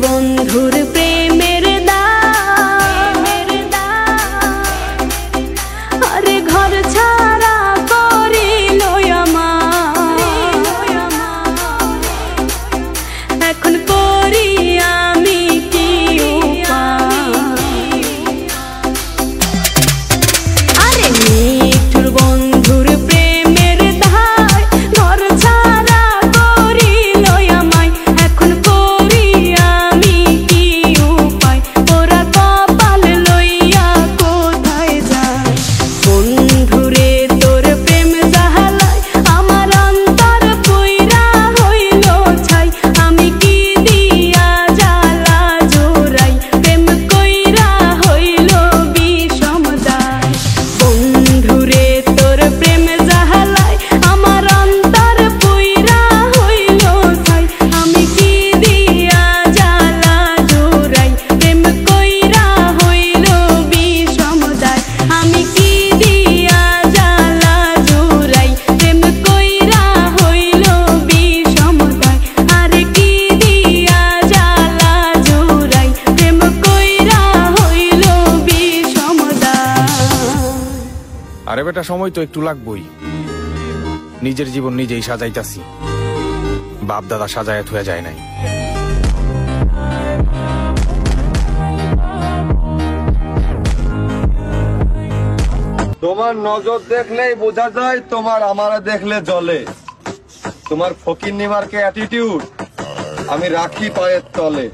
বন্ধুর প্রেমের আরে ঘর ছাড়া করিল আমার, এখন করি আমি কি আরে মিঠুর বন্ধুর প্রেমের ধার ঘর ছাড়া করিল আমায়, এখন করি আমি কি উপায়, ওরা কপাল লইয়া কোথায় যায়। বন্ধুরে তোর প্রেম জাহালায় আমার অন্তর পুইরা হইল ছাই, আমি কি দিয়া জ্বালা জোড়াই, প্রেম কইরা হইল বিষম দায়। বন্ধুরে তোর প্রেম জাহালায় আমার অন্তর পুইরা হইল ছাই, আমি কি দিয়া জ্বালা জোড়াই, প্রেম কইরা হইল বিষম দায়। আমি কি দিয়া জ্বালা জোড়াই, প্রেম কইরা হইল বিষম দায়। আরে কি দিয়া জ্বালা জোড়াই, প্রেম কইরা হইল বিষম দায়। আরে বেটা, সময় তো একটু লাগবই। নিজের জীবন নিজেই সাজাইতাছি, বাপ দাদা সাজায় থুয়া যায় নাই। তোমার নজর দেখলেই বোঝা যায় তোমার আমারে দেখলে জ্বলে। তোমার ফকিন্নি মার্কে অ্যাটিটিউড আমি রাখি পায়ের তলে।